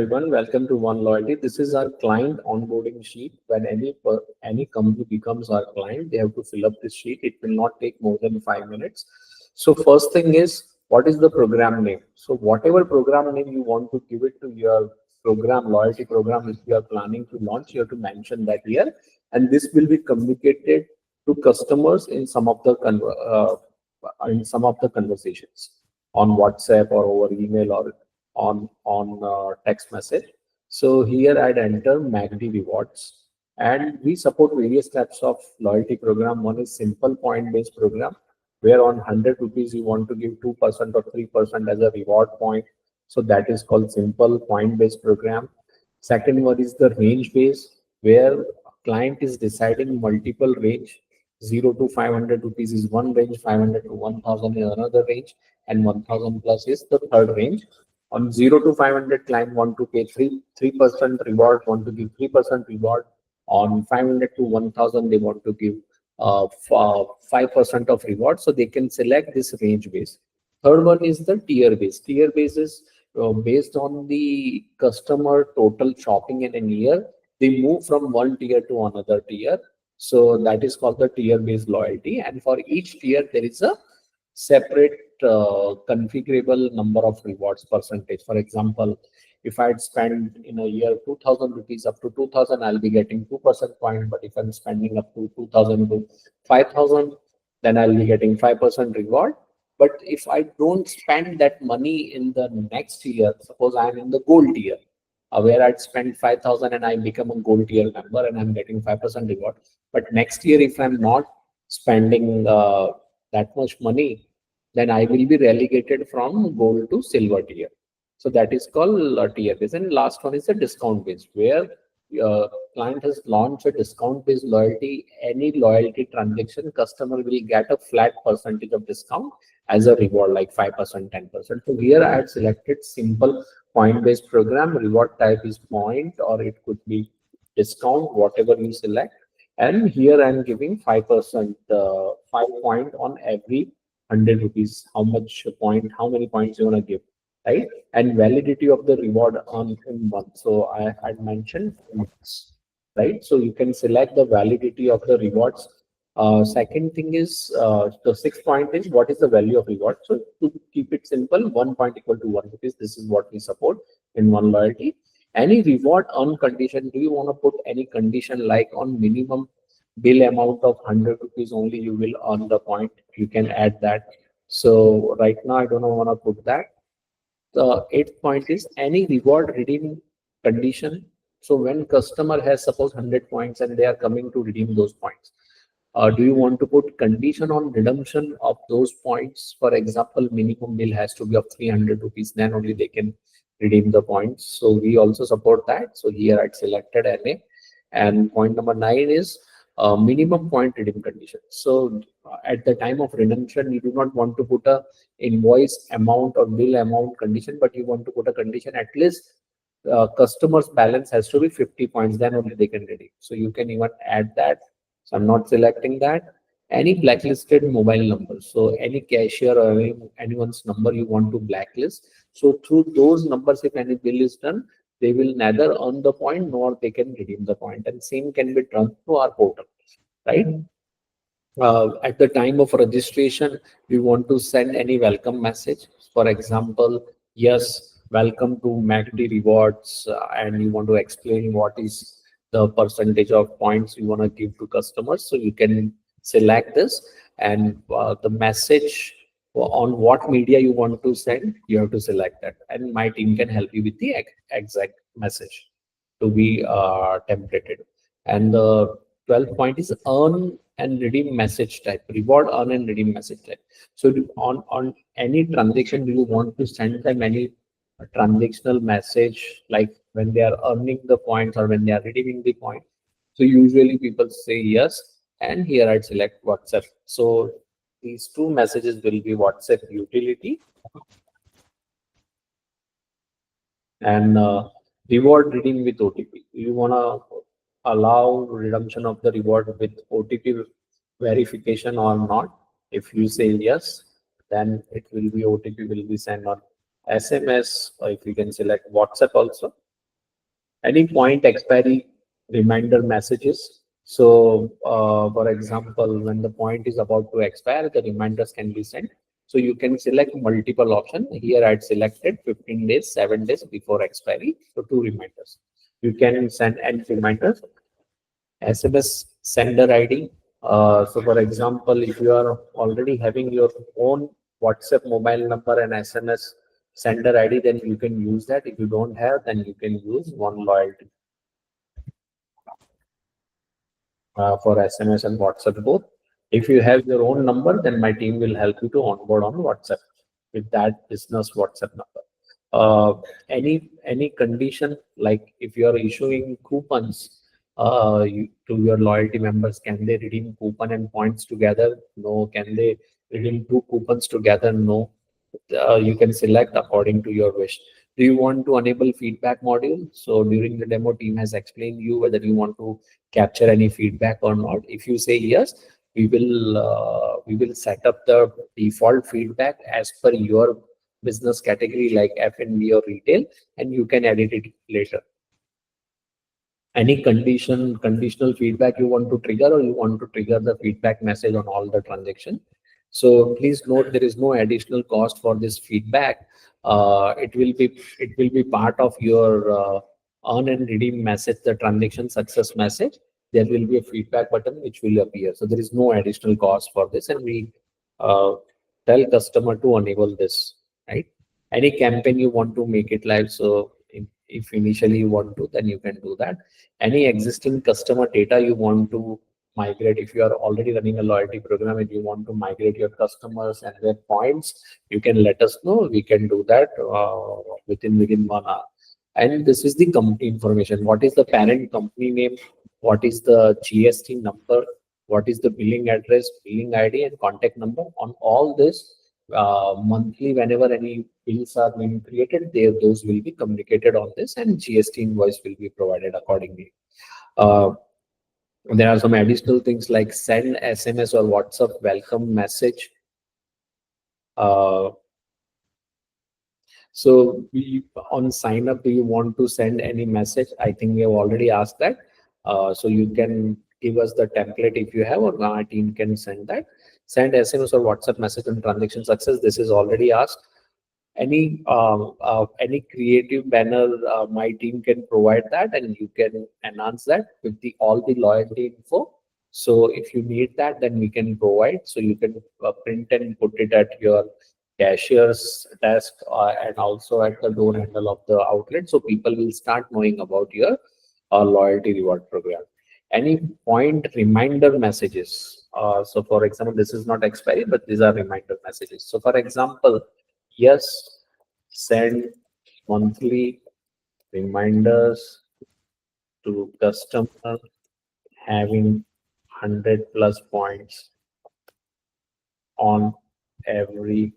Everyone, welcome to One Loyalty. This is our client onboarding sheet. When any company becomes our client, they have to fill up this sheet. It will not take more than 5 minutes. So first thing is, what is the program name? So whatever program name you want to give it to your program, loyalty program, which you are planning to launch, you have to mention that here, and this will be communicated to customers in some of the conversations on WhatsApp or over email or on text message. So here I'd enter MACD rewards, and we support various types of loyalty program. One is simple point based program, where on 100 rupees you want to give 2% or 3% as a reward point. So that is called simple point based program. Second one is the range based, where client is deciding multiple range. 0 to 500 rupees is one range, 500 to 1000 is another range, and 1000 plus is the third range. On 0 to 500, client want to pay 3% reward, want to give 3% reward. On 500 to 1000, they want to give 5% of reward. So they can select this range base. Third one is the tier base. Tier base is based on the customer total shopping in a year. They move from one tier to another tier. So that is called the tier based loyalty. And for each tier, there is a separate configurable number of rewards percentage. For example, if I'd spend in a year 2000 rupees up to 2000, I'll be getting 2% point. But if I'm spending up to 2000 to 5000, then I'll be getting 5% reward. But if I don't spend that money in the next year, suppose I'm in the gold tier, where I'd spend 5000 and I become a gold tier member and I'm getting 5% reward. But next year, if I'm not spending that much money, then I will be relegated from gold to silver tier. So that is called tier base. And last one is a discount base, where client has launched a discount based loyalty. Any loyalty transaction, customer will get a flat percentage of discount as a reward, like 5%, 10%. So here I had selected simple point based program. Reward type is point, or it could be discount, whatever you select. And here I'm giving 5%, 5 point on every 100 rupees. How many points you want to give, right? And validity of the reward on in month. So I had mentioned months, right? So you can select the validity of the rewards. Second thing is, the sixth point is, what is the value of reward? So to keep it simple, 1 point equal to 1 rupees. This is what we support in One Loyalty. Any reward on condition, do you want to put any condition like on minimum bill amount of 100 rupees only you will earn the point? You can add that. So right now I don't want to put that. The eighth point is any reward redeem condition. So when customer has suppose 100 points and they are coming to redeem those points, do you want to put condition on redemption of those points? For example, minimum bill has to be of 300 rupees, then only they can redeem the points. So we also support that. So here I selected NA. And point number 9 is minimum point redeem condition. So at the time of redemption, you do not want to put a invoice amount or bill amount condition, but you want to put a condition at least customer's balance has to be 50 points, then only they can redeem. So you can even add that. So I'm not selecting that. Any blacklisted mobile number. So any cashier or anyone's number you want to blacklist. So through those numbers, if any bill is done, they will neither earn the point nor they can redeem the point. And same can be done through our portal, right? At the time of registration, we want to send any welcome message. For example, yes, welcome to MACD Rewards, and you want to explain what is the percentage of points you want to give to customers. So you can select this, and the message on what media you want to send, you have to select that. And my team can help you with the exact message to be templated. And the 12th point is earn and redeem message type. Reward, earn and redeem message type. So on any transaction, do you want to send them any transactional message, like when they are earning the points or when they are redeeming the point? So usually people say yes, and here I'd select WhatsApp. So these two messages will be WhatsApp utility and reward redeem with OTP. You want to allow redemption of the reward with OTP verification or not? If you say yes, then it will be OTP will be sent on SMS, or if you can select WhatsApp also. Any point expiry reminder messages. So, for example, when the point is about to expire, the reminders can be sent. So you can select multiple options. Here I'd selected 15 days, 7 days before expiry. So two reminders. You can send any reminders. SMS sender ID. So for example, if you are already having your own WhatsApp mobile number and SMS sender ID, then you can use that. If you don't have, then you can use one loyalty for SMS and WhatsApp both. If you have your own number, then my team will help you to onboard on WhatsApp with that business WhatsApp number. Any condition, like if you are issuing coupons to your loyalty members, can they redeem coupon and points together? No. Can they redeem two coupons together? No. You can select according to your wish. Do you want to enable feedback module? So during the demo, team has explained you whether you want to capture any feedback or not. If you say yes, we will set up the default feedback as per your business category like F&B or retail, and you can edit it later. Any conditional feedback you want to trigger, or you want to trigger the feedback message on all the transaction. So please note there is no additional cost for this feedback. It will be part of your earn and redeem message, the transaction success message. There will be a feedback button which will appear. So there is no additional cost for this, and we uh, tell customer to enable this, right? Any campaign you want to make it live. So if initially you want to, then you can do that. Any existing customer data you want to migrate, if you are already running a loyalty program and you want to migrate your customers and their points, you can let us know. We can do that within 1 hour. And this is the company information. What is the parent company name? What is the GST number? What is the billing address, billing ID, and contact number? On all this, monthly, whenever any bills are being created, those will be communicated on this, and GST invoice will be provided accordingly. Uh, there are some additional things like send SMS or WhatsApp welcome message. Uh, so we on sign up, do you want to send any message? I think we have already asked that. So you can give us the template if you have, or our team can send that. Send SMS or WhatsApp message on transaction success. This is already asked. Any creative banner, my team can provide that, and you can enhance that with the all the loyalty info. So if you need that, then we can provide. So you can print and put it at your cashier's desk, and also at the door handle of the outlet, so people will start knowing about your loyalty reward program. Any point reminder messages. So for example, this is not expiry, but these are reminder messages. So for example, yes, send monthly reminders to customer having 100 plus points on every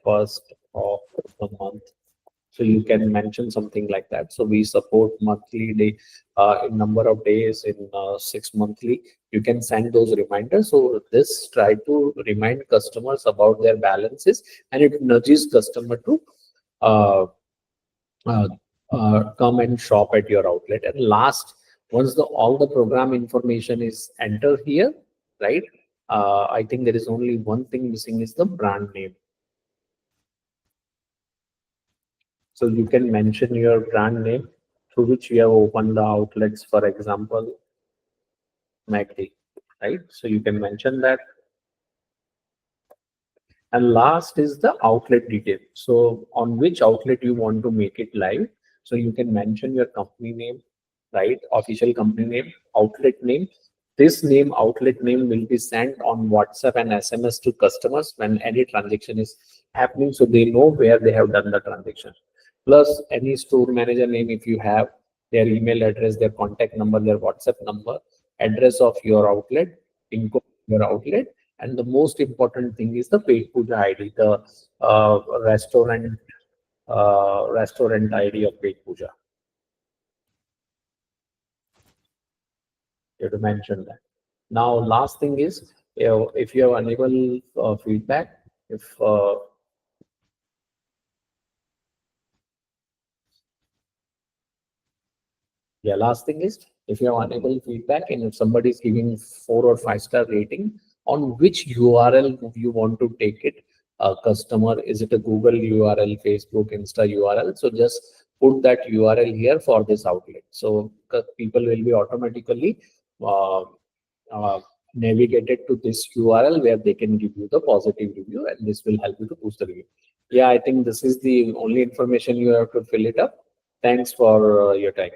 first of the month. So you can mention something like that. So we support monthly day, in number of days, in 6 monthly. You can send those reminders. So this try to remind customers about their balances, and it nudges customer to uh, uh, come and shop at your outlet. And last, once the all the program information is entered here, right? I think there is only one thing missing, is the brand name. So you can mention your brand name through which you have opened the outlets, for example, MACD, right? So you can mention that. And last is the outlet detail. So on which outlet you want to make it live. So you can mention your company name, right? Official company name, outlet name. This name, outlet name, will be sent on WhatsApp and SMS to customers when any transaction is happening, so they know where they have done the transaction. Plus any store manager name, if you have, their email address, their contact number, their WhatsApp number, address of your outlet, income of your outlet, and the most important thing is the paid puja ID, the restaurant ID of paid puja. You have to mention that. Now, last thing is, if you have enable feedback, if Yeah, last thing is, if you have unable feedback and if somebody is giving 4 or 5 star rating, on which URL you want to take it, customer, is it a Google URL, Facebook, Insta URL? So just put that URL here for this outlet. So people will be automatically uh, uh, navigated to this URL where they can give you the positive review, and this will help you to boost the review. Yeah, I think this is the only information you have to fill it up. Thanks for your time.